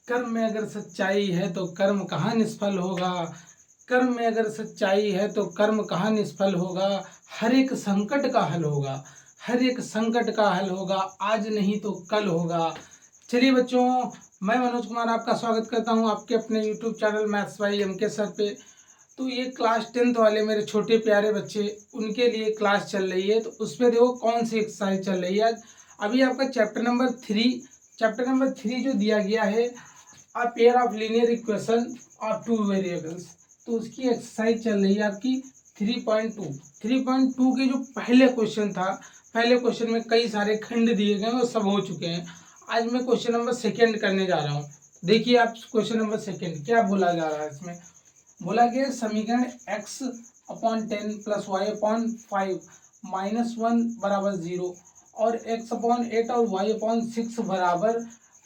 कर्म में अगर सच्चाई है तो कर्म कहाँ निष्फल होगा। कर्म में अगर सच्चाई है तो कर्म कहाँ निष्फल होगा। हर एक संकट का हल होगा, हर एक संकट का हल होगा, आज नहीं तो कल होगा। चलिए बच्चों, मैं मनोज कुमार आपका स्वागत करता हूं आपके अपने YouTube channel maths by MK sir पे। तो ये क्लास 10th वाले मेरे छोटे प्यारे बच्चे, उनके लिए क्लास चल रही है। तो उस पर देखो कौन सी एक्सरसाइज चल रही है आज। अभी आपका चैप्टर नंबर 3 जो दिया गया है, a pair of linear equation of two variables, तो उसकी एक्सरसाइज चल रही है आपकी 3.2 के जो पहले क्वेश्चन था, पहले क्वेश्चन में कई सारे खंड दिए गए वो सब हो चुके हैं। आज मैं क्वेश्चन नंबर 2 करने जा रहा हूँ। देखिए आप क्वेश्चन नंबर 2 क्या बोला जा रहा है। इसमें बोला गया समीकरण x/10 + y/5 -1 बराबर 0 और x/8 और y/6 बराबर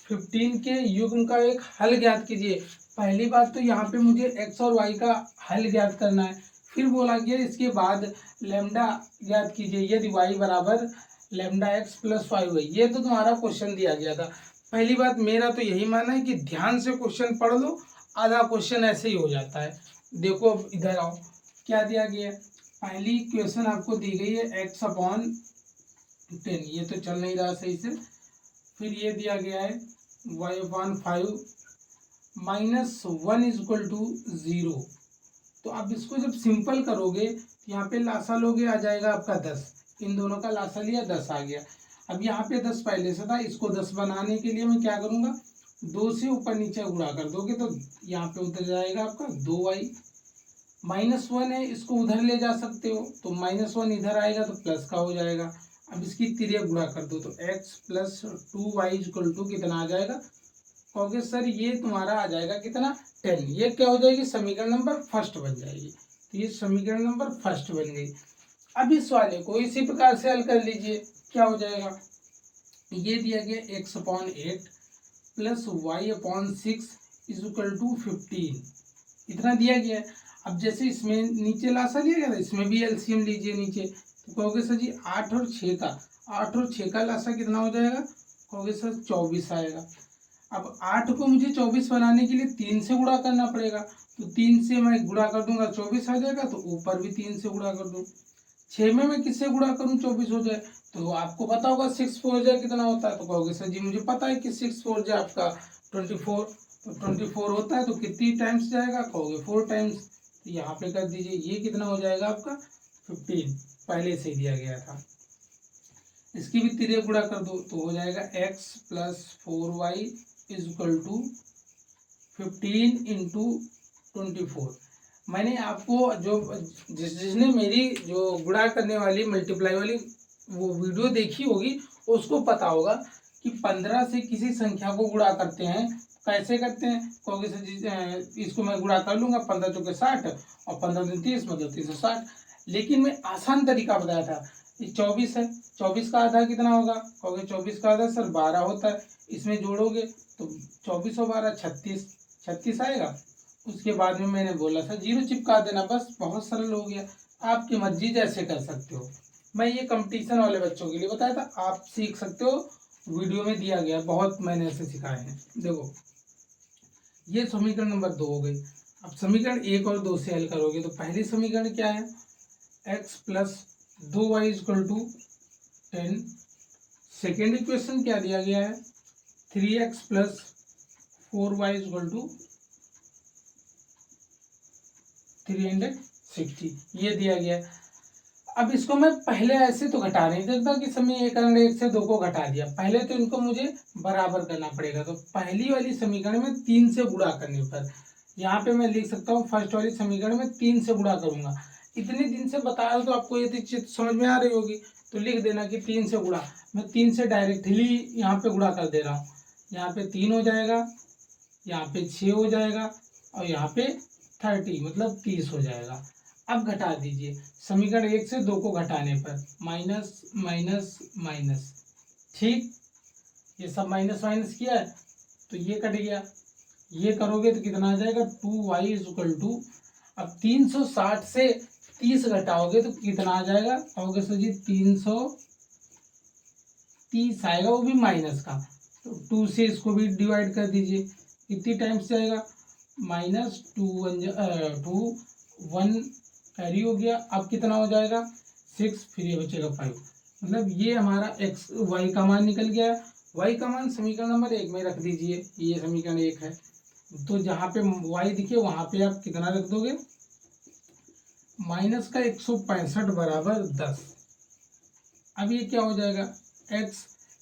15 के युग्म का एक हल ज्ञात कीजिए। पहली बात तो यहाँ पे मुझे x और y का हल ज्ञात करना है। फिर बोला गया इसके बाद लैम्डा ज्ञात कीजिए यदि y बराबर लैम्डा x + 5 है। ये तो तुम्हारा क्वेश्चन दिया गया था। पहली बात मेरा तो यही मानना है कि ध्यान से क्वेश्चन पढ़ लो, आधा क्वेश्चन ऐसे ही हो जाता है। देखो अब इधर आओ, क्या दिया गया है। पहली इक्वेशन आपको दी गई है x/10, ये तो चल नहीं रहा सही से। फिर ये दिया गया है y/5 -1 = 0। तो अब इसको जब सिंपल करोगे तो यहाँ पे लासा लोगे आ जाएगा आपका 10, इन दोनों का लासा लिया 10 आ गया। अब यहाँ पे 10 पहले से था, इसको 10 बनाने के लिए मैं क्या करूँगा, 2 से ऊपर नीचे गुणा कर दोगे तो यहाँ पे उतर जाएगा आपका 2y। -1 है, इसको उधर ले जा सकते हो तो -1 इधर आएगा तो प्लस का हो जाएगा। अब इसकी तिर्यक गुणा कर दो तो x + 2y = कितना आ जाएगा। कहोगे सर ये तुम्हारा आ जाएगा कितना 10। ये क्या हो जाएगी, समीकरण नंबर फर्स्ट बन जाएगी। तो ये समीकरण नंबर फर्स्ट बन गई। अब इस वाले को इसी प्रकार से हल कर लीजिए। क्या हो जाएगा, ये दिया गया x/8 + y/6 = 15, इतना दिया गया है। अब जैसे इसमें नीचे लासा लिया गया था, इसमें भी एलसीएम लीजिए नीचे। तो कहोगे सर जी 8 और 6 का लासा कितना हो जाएगा, कहोगे सर 24 आएगा। अब 8 को मुझे 24 बनाने के लिए 3 से गुणा करना पड़ेगा, तो 3 से मैं गुणा कर दूंगा 24 आ जाएगा, तो ऊपर भी 3 से गुणा कर दूँ। 6 में मैं किससे गुणा करूँ 24 हो जाए, तो आपको पता होगा 6 4 जा कितना होता है। तो कहोगे सर जी मुझे पता है कि 6 4 जा आपका 24, तो 24 होता है तो कितनी टाइम्स जाएगा, कहोगे 4 टाइम्स। तो यहाँ पे कर दीजिए, ये कितना हो जाएगा आपका 15, पहले से दिया गया था। इसकी भी तिर्यक गुणा कर दो तो हो जाएगा x + 4y = 15 × 24। मैंने आपको जो जिसने मेरी जो गुणा करने वाली मल्टीप्लाई वाली वो वीडियो देखी होगी उसको पता होगा कि 15 से किसी संख्या को गुणा करते हैं। कैसे करते हैं, कहोगे सर इसको मैं गुणा कर लूंगा, 15 चौके 60 और 15 दूनी 30 मतलब 360। लेकिन मैं आसान तरीका बताया था। ये 24 है, 24 का आधा कितना होगा, कहोगे 24 का आधा सर 12 होता है। इसमें जोड़ोगे तो 24 और 12 36 आएगा। उसके बाद में मैंने बोला था 0 चिपका देना, बस बहुत सरल हो गया। आपकी मर्जी जैसे कर सकते हो। मैं ये कंपटीशन वाले बच्चों के लिए बताया था, आप सीख सकते हो, वीडियो में दिया गया, बहुत मैंने ऐसे सिखाए हैं। देखो ये समीकरण नंबर 2 हो गई। अब समीकरण 1 और 2 से हल करोगे तो पहली समीकरण क्या है, x + 2y = 10। सेकेंड इक्वेशन क्या दिया गया है, 3x + 4y = 360, ये दिया गया है। अब इसको मैं पहले ऐसे तो घटा नहीं सकता कि समय 1 से 2 को घटा दिया, पहले तो इनको मुझे बराबर करना पड़ेगा। तो पहली वाली समीकरण में 3 से गुणा करने पर यहाँ पे मैं लिख सकता हूँ, फर्स्ट वाली समीकरण में 3 से गुणा करूंगा। इतने दिन से बता रहा हूँ तो आपको ये चीज समझ में आ रही होगी, तो लिख देना कि 3 से गुणा। मैं 3 से डायरेक्टली यहाँ पे गुणा कर दे रहा हूँ। यहाँ पे 3 हो जाएगा, यहाँ पे 6 हो जाएगा और यहाँ पे 30 मतलब 30 हो जाएगा। अब घटा दीजिए, समीकरण 1 से 2 को घटाने पर माइनस माइनस माइनस, ठीक, ये सब माइनस माइनस किया है तो ये कट गया। ये करोगे तो कितना आ जाएगा 2y = अब 360 से 30 घटाओगे तो कितना आ जाएगा, कहोगे सर जी 330 आएगा, वो भी माइनस का। तो 2 से इसको भी डिवाइड कर दीजिए, कितनी टाइम्स जाएगा, माइनस 2 1 कैरी हो गया, अब कितना हो जाएगा 6, फिर ये बचेगा 5। मतलब ये हमारा एक्स वाई का मान निकल गया। वाई का मान समीकरण नंबर 1 में रख दीजिए, ये समीकरण 1 है। तो जहाँ पे वाई दिखे वहाँ पे आप कितना रख दोगे, माइनस का 165 बराबर 10। अब ये क्या हो जाएगा, x,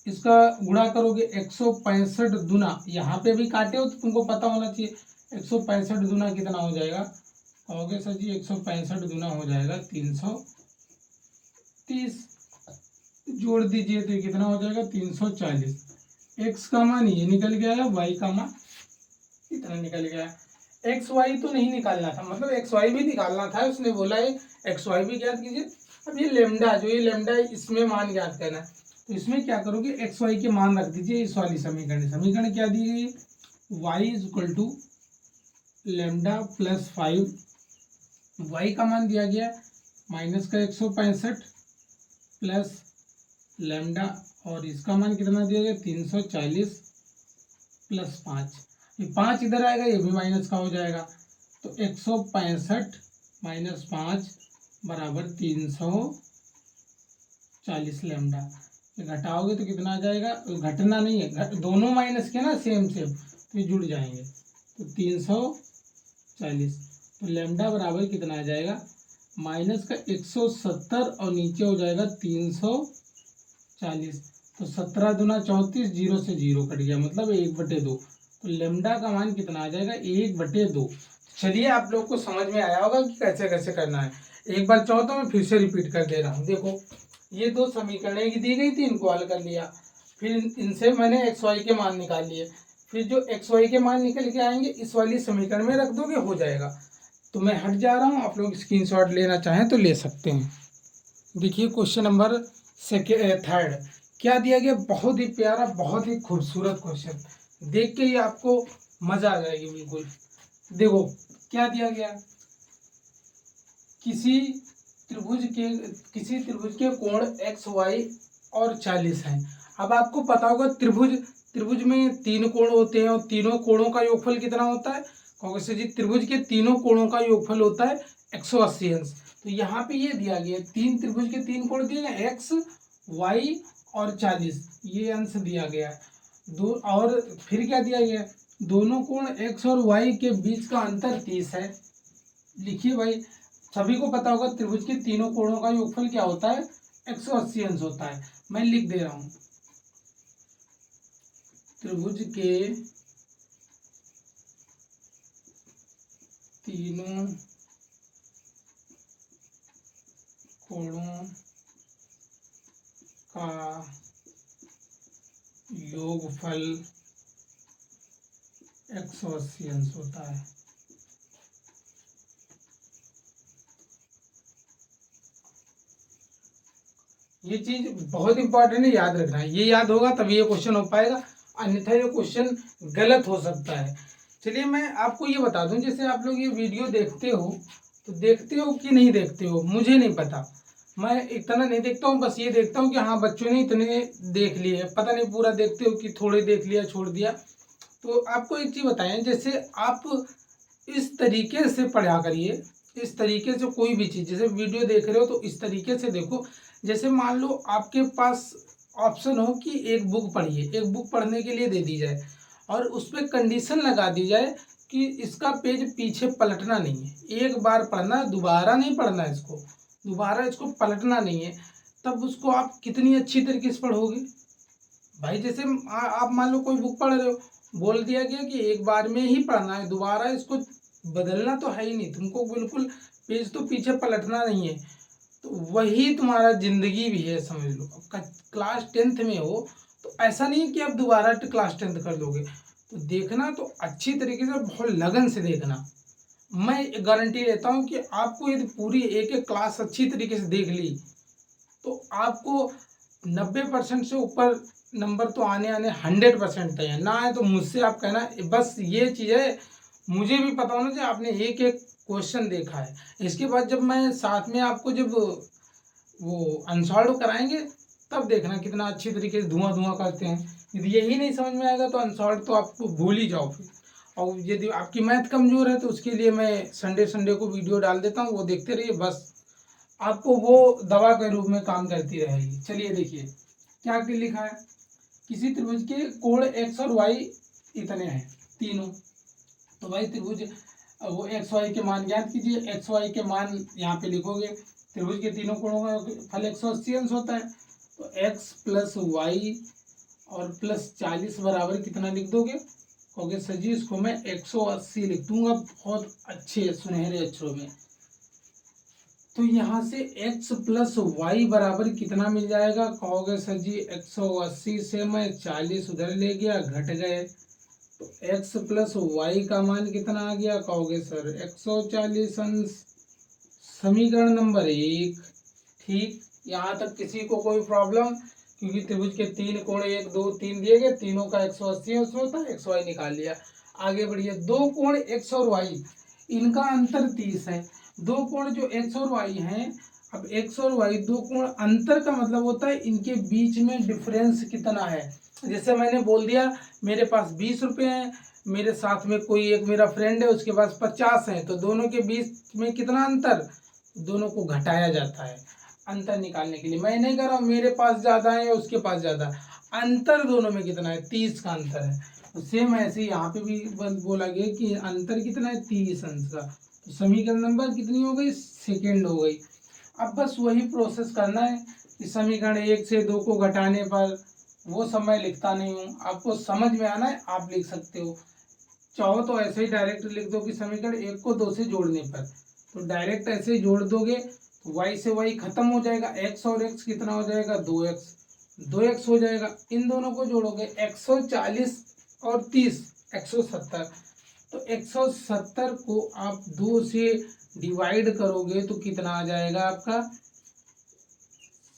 इसका गुणा करोगे 165 दुना, यहाँ पे भी काटे हो तो तुमको पता होना चाहिए 165 दुना कितना हो जाएगा, कहोगे सर जी 165 दुना हो जाएगा 330, जोड़ दीजिए तो ये कितना हो जाएगा 340। x का मान ये निकल गया है, y का मान कितना निकल गया। एक्स वाई तो नहीं निकालना था, मतलब एक्स वाई भी निकालना था, उसने बोला है एक्स वाई भी ज्ञात कीजिए। अब ये लेमडा, जो ये लेमडा है इसमें मान ज्ञात करना है, तो इसमें क्या करोगे एक्स वाई के मान रख दीजिए इस वाली समीकरण क्या दी गई है, Y is equal to lambda plus 5, Y का मान दिया गया माइनस का 165 प्लस लेमडा, और इसका मान कितना दिया गया 340 प्लस 5, ये 5 इधर आएगा, ये भी माइनस का हो जाएगा, तो 165 माइनस 5 बराबर 340 लेमडा। ये घटाओगे तो कितना आ जाएगा, घटना नहीं है, दोनों माइनस के ना सेम तो ये जुड़ जाएंगे, तो 340, तो लेमडा बराबर कितना आ जाएगा, माइनस का 170 और नीचे हो जाएगा 340, तो 17 दूना 34, 0 से 0 कट गया, मतलब 1/2, तो लेमडा का मान कितना आ जाएगा 1/2। चलिए आप लोग को समझ में आया होगा कि कैसे कैसे करना है। एक बार चाहो तो मैं फिर से रिपीट कर दे रहा हूँ। देखो ये दो समीकरणें की दी गई थी, इनको हल कर लिया, फिर इनसे मैंने एक्स वाई के मान निकाल लिए, फिर जो एक्स वाई के मान निकल के आएंगे इस वाली समीकरण में रख दोगे, हो जाएगा। तो मैं हट जा रहा हूँ, आप लोग स्क्रीनशॉट लेना चाहें तो ले सकते हैं। देखिए क्वेश्चन नंबर 3 क्या दिया गया, बहुत ही प्यारा, बहुत ही खूबसूरत क्वेश्चन, देख के ही आपको मजा आ जाएगी बिल्कुल। देखो क्या दिया गया, किसी त्रिभुज के कोण एक्स वाई और 40 हैं। अब आपको पता होगा त्रिभुज में 3 कोण होते हैं, और तीनों कोणों का योगफल कितना होता है, कहोगे सर जी त्रिभुज के तीनों कोणों का योगफल होता है 180 अंश। तो यहाँ पे ये दिया गया, त्रिभुज के 3 कोण दिए गए, एक्स वाई और 40, ये अंश दिया गया है दो। और फिर क्या दिया गया, दोनों कोण एक्स और वाई के बीच का अंतर 30 है। लिखिए भाई, सभी को पता होगा त्रिभुज के तीनों कोणों का योगफल क्या होता है, 180 अंश होता है। मैं लिख दे रहा हूं, त्रिभुज के तीनों कोणों का योगफल 180 अंश होता है। ये चीज बहुत इंपॉर्टेंट है, याद रखना है, ये याद होगा तभी ये क्वेश्चन हो पाएगा, अन्यथा ये क्वेश्चन गलत हो सकता है। चलिए मैं आपको ये बता दूं, जैसे आप लोग ये वीडियो देखते हो तो देखते हो कि नहीं देखते हो मुझे नहीं पता, मैं इतना नहीं देखता हूँ, बस ये देखता हूँ कि हाँ बच्चों ने इतने देख लिए, पता नहीं पूरा देखते हो कि थोड़े देख लिया छोड़ दिया। तो आपको एक चीज़ बताएं, जैसे आप इस तरीके से पढ़ा करिए, इस तरीके से कोई भी चीज़, जैसे वीडियो देख रहे हो तो इस तरीके से देखो। जैसे मान लो आपके पास ऑप्शन हो कि एक बुक पढ़िए, एक बुक पढ़ने के लिए दे दी जाए और उस पर कंडीशन लगा दी जाए कि इसका पेज पीछे पलटना नहीं है, एक बार पढ़ना, दोबारा नहीं पढ़ना, इसको दोबारा इसको पलटना नहीं है, तब उसको आप कितनी अच्छी तरीके से पढ़ोगे भाई। जैसे आप मान लो कोई बुक पढ़ रहे हो, बोल दिया गया कि एक बार में ही पढ़ना है, दोबारा इसको बदलना तो है ही नहीं, तुमको बिल्कुल पेज तो पीछे पलटना नहीं है। तो वही तुम्हारा जिंदगी भी है, समझ लो। क्लास 10th में हो तो ऐसा नहीं कि आप दोबारा क्लास 10th कर दोगे, तो देखना तो अच्छी तरीके से, बहुत लगन से देखना। मैं गारंटी लेता हूँ कि आपको यदि पूरी एक एक क्लास अच्छी तरीके से देख ली तो आपको 90% से ऊपर नंबर तो आने 100% तय है, ना आए तो मुझसे आप कहना। बस ये चीज़ है, मुझे भी पता होना चाहिए आपने एक एक क्वेश्चन देखा है। इसके बाद जब मैं साथ में आपको जब वो अनसॉल्व कराएंगे तब देखना कितना अच्छी तरीके से धुआं करते हैं। यदि यही नहीं समझ में आएगा तो अनसॉल्व तो आपको भूल ही जाओ, फिर और यदि आपकी मैथ कमज़ोर है तो उसके लिए मैं संडे को वीडियो डाल देता हूँ, वो देखते रहिए, बस आपको वो दवा के रूप में काम करती रहेगी। चलिए देखिए क्या लिखा है, किसी त्रिभुज के कोण एक्स और वाई इतने हैं तीनों। तो भाई त्रिभुज वो एक्स वाई के मान ज्ञात कीजिए। एक्स वाई के मान यहाँ पे लिखोगे, त्रिभुज के तीनों कोणों का फल 180 अंश होता है। तो एक्स प्लस वाई और प्लस 40 बराबर कितना लिख दोगे, कहोगे सर जी इसको मैं 180 लिख दूंगा बहुत अच्छे सुनहरे अक्षरों में। तो यहाँ से x प्लस वाई बराबर कितना मिल जाएगा, कहोगे सर जी 180 से मैं 40 उधर ले गया, घट गए, तो x प्लस वाई का मान कितना आ गया, कहोगे सर 140 अंश। समीकरण नंबर 1। ठीक, यहाँ तक किसी को कोई प्रॉब्लम, क्योंकि त्रिभुज के तीन कोण 1 2 3 दिए गए, तीनों का 180 अंश होता है, एक्स वाई निकाल लिया। आगे बढ़िए, दो कोण एक्स और वाई, इनका अंतर 30 है। दो कोण जो एक्स और वाई हैं, अब एक्स और वाई दो कोण, अंतर का मतलब होता है इनके बीच में डिफरेंस कितना है। जैसे मैंने बोल दिया मेरे पास 20 रुपये हैं, मेरे साथ में कोई एक मेरा फ्रेंड है उसके पास 50 है, तो दोनों के बीच में कितना अंतर, दोनों को घटाया जाता है अंतर निकालने के लिए। मैं नहीं कर रहा हूँ मेरे पास ज़्यादा है या उसके पास ज़्यादा, अंतर दोनों में कितना है, 30 का अंतर है। तो सेम ऐसे यहाँ पे भी बोला गया कि अंतर कितना है, 30 अंश का। तो समीकरण नंबर कितनी हो गई, सेकेंड हो गई। अब बस वही प्रोसेस करना है कि समीकरण 1 से 2 को घटाने पर, वो सब मैं लिखता नहीं हूँ, आपको समझ में आना है आप लिख सकते हो। चाहो तो ऐसे ही डायरेक्ट लिख दो कि समीकरण 1 को 2 से जोड़ने पर, तो डायरेक्ट ऐसे ही जोड़ दोगे तो y से y खत्म हो जाएगा, x और x कितना हो जाएगा, 2x हो जाएगा। इन दोनों को जोड़ोगे 140 और 30 170, तो 170 को आप 2 से डिवाइड करोगे तो कितना आ जाएगा आपका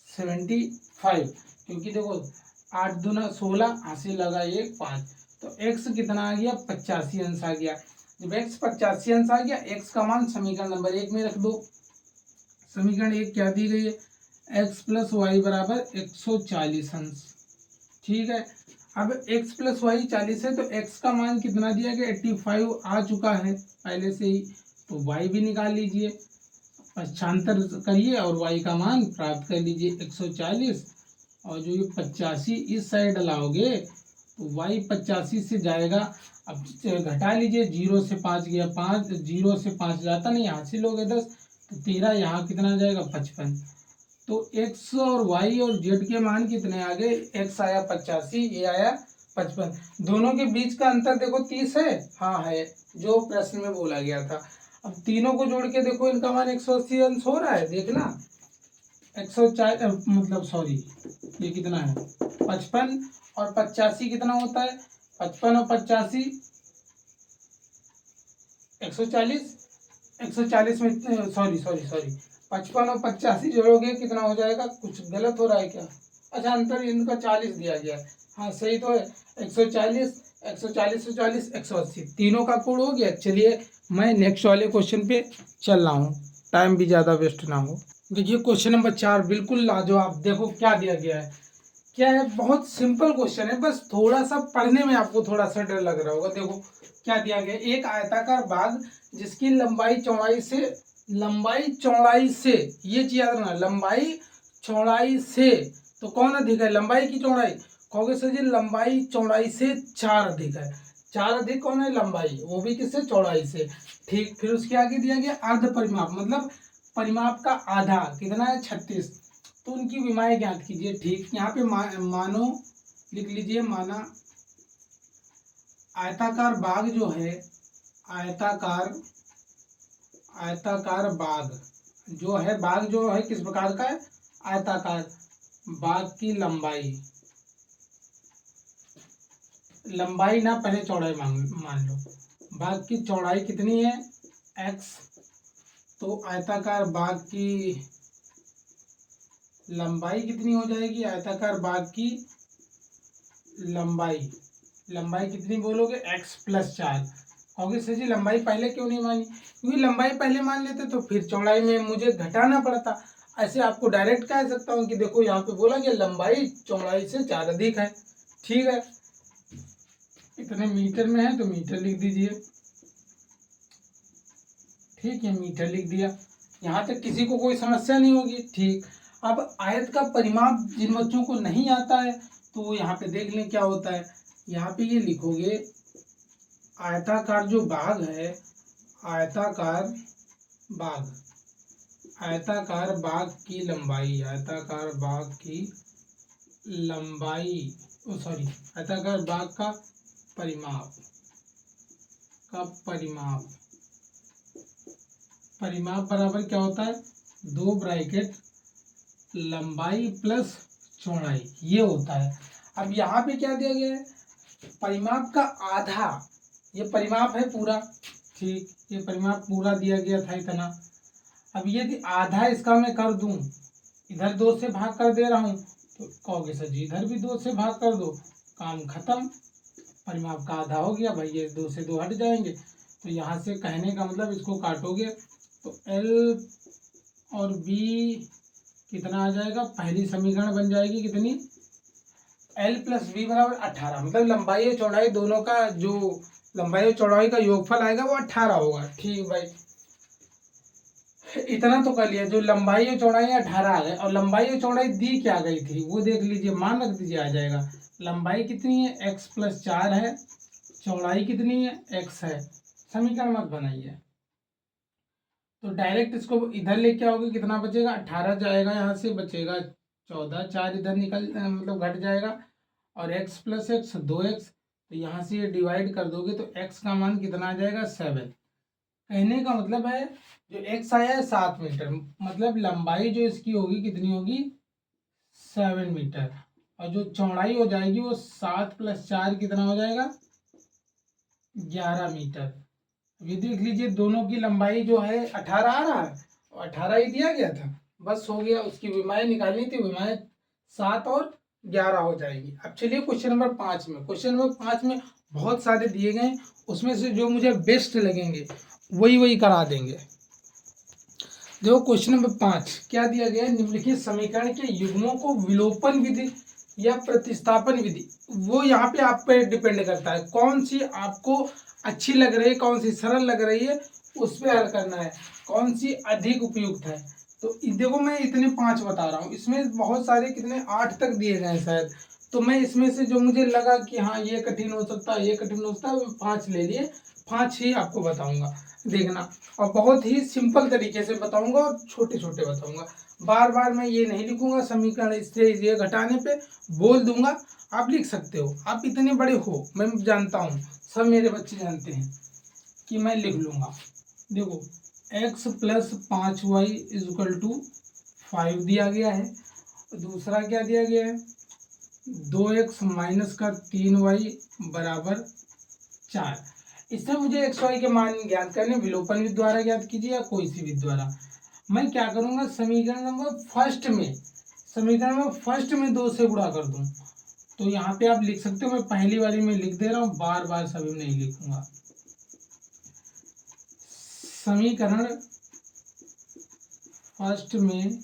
75, क्योंकि देखो 8 दूना 16, हासिल लगा 1 5, तो x कितना आ गया 85 अंश आ गया। जब x 85 अंश आ गया, x का मान समीकरण नंबर 1 में रख दो। समीकरण 1 क्या दी गई है, x प्लस वाई बराबर 140 अंश। ठीक है, अब x प्लस वाई 40 है, तो x का मान कितना दिया गया 85 आ चुका है पहले से ही, तो y भी निकाल लीजिए, पक्षांतर करिए और y का मान प्राप्त कर लीजिए 140, और जो ये 85 इस साइड लाओगे तो y 85 से जाएगा। अब घटा लीजिए, 0 से 5 गया 5, 0 से 5 जाता नहीं, हासिल हो गए 10, तो 13, यहाँ कितना आ जाएगा 55। तो x और y और z के मान कितने आ गए, x आया 85, ये आया 55। दोनों के बीच का अंतर देखो 30 है, हाँ है, जो प्रश्न में बोला गया था। अब तीनों को जोड़ के देखो, इनका मान 180 अंश हो रहा है, देखना 140 मतलब सॉरी ये कितना है 55 और 85 कितना होता है, 55 और 85 140 में सॉरी 55 और 85 जोड़ोगे कितना हो जाएगा, कुछ गलत हो रहा है क्या, अच्छा अंतर इनका 40 दिया गया है, हाँ सही तो है, 140 से 40 180, तीनों का कोण हो गया। चलिए मैं नेक्स्ट वाले क्वेश्चन पे चल रहा हूँ, टाइम भी ज़्यादा वेस्ट ना हो। देखिए क्वेश्चन नंबर 4 बिल्कुल लाजवाब, देखो क्या दिया गया है, क्या है, बहुत सिंपल क्वेश्चन है, बस थोड़ा सा पढ़ने में आपको थोड़ा सा डर लग रहा होगा। देखो क्या दिया गया, एक आयताकार बाग जिसकी लंबाई चौड़ाई से ये चीज याद रखना, लंबाई चौड़ाई से, तो कौन अधिक है, लंबाई की चौड़ाई, कहोगे सर जी लंबाई चौड़ाई से 4 अधिक है, 4 अधिक कौन है, लंबाई, वो भी किससे, चौड़ाई से। ठीक, फिर उसके आगे दिया गया अर्ध परिमाप, मतलब परिमाप का आधा कितना है 36, तो उनकी विमाएं ज्ञात कीजिए। ठीक, यहाँ पे मानो लिख लीजिए, माना आयताकार बाग जो है, आयताकार बाग जो है, बाग जो है किस प्रकार का है, आयताकार, बाग की लंबाई ना, पहले चौड़ाई मान लो, बाग की चौड़ाई कितनी है x, तो आयताकार बाग की लंबाई कितनी हो जाएगी, आयताकार बाग की लंबाई कितनी बोलोगे, x प्लस 4, कहोगे सर जी लंबाई पहले क्यों नहीं मानी, क्योंकि लंबाई पहले मान लेते तो फिर चौड़ाई में मुझे घटाना पड़ता। ऐसे आपको डायरेक्ट कह सकता हूँ कि देखो यहाँ पे बोला कि लंबाई चौड़ाई से 4 अधिक है। ठीक है, इतने मीटर में है तो मीटर लिख दीजिए। ठीक है, मीटर लिख दिया। यहाँ तक किसी को कोई समस्या नहीं होगी। ठीक, अब आयत का परिमाप जिन बच्चों को नहीं आता है तो वो यहाँ पे देख लें क्या होता है। यहाँ पे ये लिखोगे आयताकार जो बाग है, आयताकार बाग, आयताकार बाग की लंबाई, आयताकार बाग की लंबाई, सॉरी, आयताकार बाग का परिमाप, परिमाप बराबर क्या होता है, 2 ब्रैकेट लंबाई प्लस चौड़ाई, ये होता है। अब यहाँ पे क्या दिया गया है, परिमाप का आधा, ये परिमाप है पूरा। ठीक, ये परिमाप पूरा दिया गया था इतना। अब यदि आधा इसका मैं कर दूं, इधर 2 से भाग कर दे रहा हूं, तो कहोगे सर जी इधर भी 2 से भाग कर दो, काम खत्म, परिमाप का आधा हो गया भाई, ये 2 से 2 हट जाएंगे। तो यहाँ से कहने का मतलब इसको काटोगे तो L और B कितना आ जाएगा, पहली समीकरण बन जाएगी कितनी, L प्लस B बराबर 18, मतलब लंबाई और चौड़ाई दोनों का जो लंबाई और चौड़ाई का योगफल आएगा वो 18 होगा। ठीक भाई, इतना तो कर लिया, जो लंबाई और चौड़ाई 18 आ गए, और लंबाई और चौड़ाई दी क्या गई थी वो देख लीजिए, मान रख दीजिए, आ जाएगा। लंबाई कितनी है, x प्लस 4 है, चौड़ाई कितनी है, x है। समीकरण मत बनाइए, तो डायरेक्ट इसको इधर लेके आओगे, कितना बचेगा, 18 जाएगा, यहाँ से बचेगा 14, 4 इधर निकल मतलब घट जाएगा, और x प्लस एक्स 2x, तो यहाँ से ये डिवाइड कर दोगे तो x का मान कितना आ जाएगा, 7। कहने का मतलब है जो x आया है 7 मीटर, मतलब लंबाई जो इसकी होगी कितनी होगी, 7 मीटर, और जो चौड़ाई हो जाएगी वो 7 प्लस 4 कितना हो जाएगा, 11 मीटर। ये देख लीजिए दोनों की लंबाई जो है 18 आ रहा है, और 18 ही दिया गया था, बस हो गया। उसकी विमाएं निकालनी थी, विमाएं 7 और 11 हो जाएगी। अब चलिए क्वेश्चन नंबर 5 में। क्वेश्चन नंबर 5 में बहुत सारे दिए गए, उसमें से जो मुझे बेस्ट लगेंगे वही करा देंगे। देखो क्वेश्चन नंबर 5 क्या दिया गया है, निम्नलिखित समीकरण के युग्मों को विलोपन विधि या प्रतिस्थापन विधि, वो यहाँ पे आप पे डिपेंड करता है, कौन सी आपको अच्छी लग रही है, कौन सी सरल लग रही है, उस पर हल करना है, कौन सी अधिक उपयुक्त है। तो देखो मैं इतने 5 बता रहा हूँ, इसमें बहुत सारे कितने 8 तक दिए गए हैं शायद, तो मैं इसमें से जो मुझे लगा कि हाँ ये कठिन हो सकता है, ये कठिन हो सकता है, 5 ले लिए, 5 ही आपको बताऊंगा, देखना। और बहुत ही सिंपल तरीके से बताऊंगा और छोटे छोटे बताऊंगा, बार बार मैं ये नहीं लिखूंगा समीकरण इससे ये घटाने पे, बोल दूंगा, आप लिख सकते हो, आप इतने बड़े हो, मैं जानता हूँ, सब मेरे बच्चे जानते हैं कि मैं लिख लूंगा। देखो x plus 5y is equal to 5 दिया गया है, दूसरा क्या दिया गया है, 2x माइनस का 3y बराबर 4। इससे मुझे एक्स वाई के मान ज्ञात करने, विलोपन विधि द्वारा ज्ञात कीजिए या कोई सी विधि द्वारा। मैं क्या करूंगा, समीकरण नंबर फर्स्ट में 2 से गुणा कर दूं, तो यहाँ पे आप लिख सकते हो, मैं पहली वाली में लिख दे रहा हूँ, बार बार सभी में नहीं लिखूंगा। समीकरण फर्स्ट में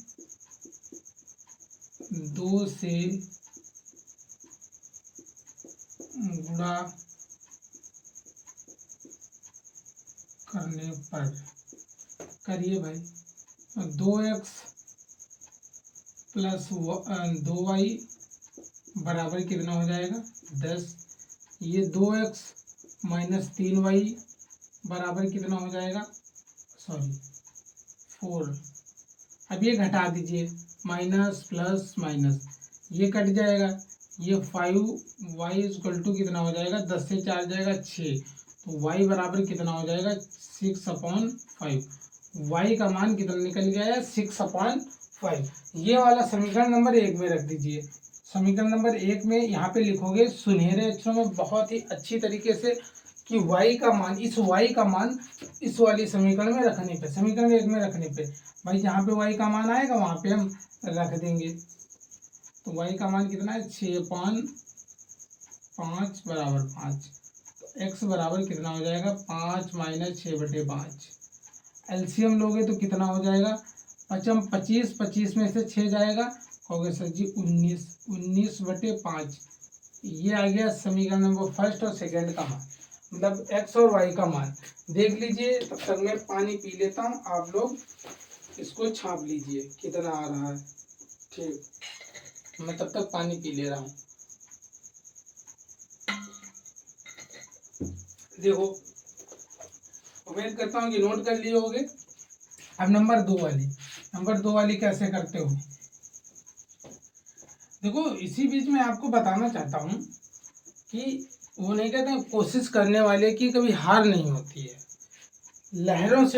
2 से गुणा करने पर, करिए भाई, 2x प्लस 2y बराबर कितना हो जाएगा, 10। ये 2x माइनस 3y बराबर कितना हो जाएगा, सॉरी 4। अब ये घटा दीजिए, माइनस प्लस माइनस, ये कट जाएगा, ये 5y इक्वल टू कितना हो जाएगा, 10 से 4 जाएगा 6, तो y बराबर कितना हो जाएगा, 6/5। y का मान कितना निकल गया है, 6/5। ये वाला समीकरण नंबर 1 में रख दीजिए। समीकरण नंबर 1 में यहाँ पे लिखोगे सुनहरे अक्षरों में बहुत ही अच्छी तरीके से कि y का मान, इस y का मान इस वाली समीकरण में रखने पे, समीकरण 1 में रखने पे भाई जहाँ पे y का मान आएगा वहाँ पे हम रख देंगे। तो y का मान कितना है, 6/5 बराबर 5, तो x बराबर कितना हो जाएगा, 5 माइनस 6/5। एलसीएम लोगे तो कितना हो जाएगा, 25 में से 6 जाएगा, कहोगे सर जी 19/5, ये आ गया समीकरण नंबर फर्स्ट और सेकंड का मान, मतलब x और y का मान देख लीजिए। तब तक मैं पानी पी लेता हूँ, आप लोग इसको छाप लीजिए कितना आ रहा है। ठीक, मैं तब तक पानी पी ले रहा हूँ। देखो, उम्मीद करता हूँ कि नोट कर लिए होगे। अब नंबर दो वाली कैसे करते हो। देखो, इसी बीच में आपको बताना चाहता हूँ कि वो नहीं कहते कोशिश करने वाले की कभी हार नहीं होती है। लहरों से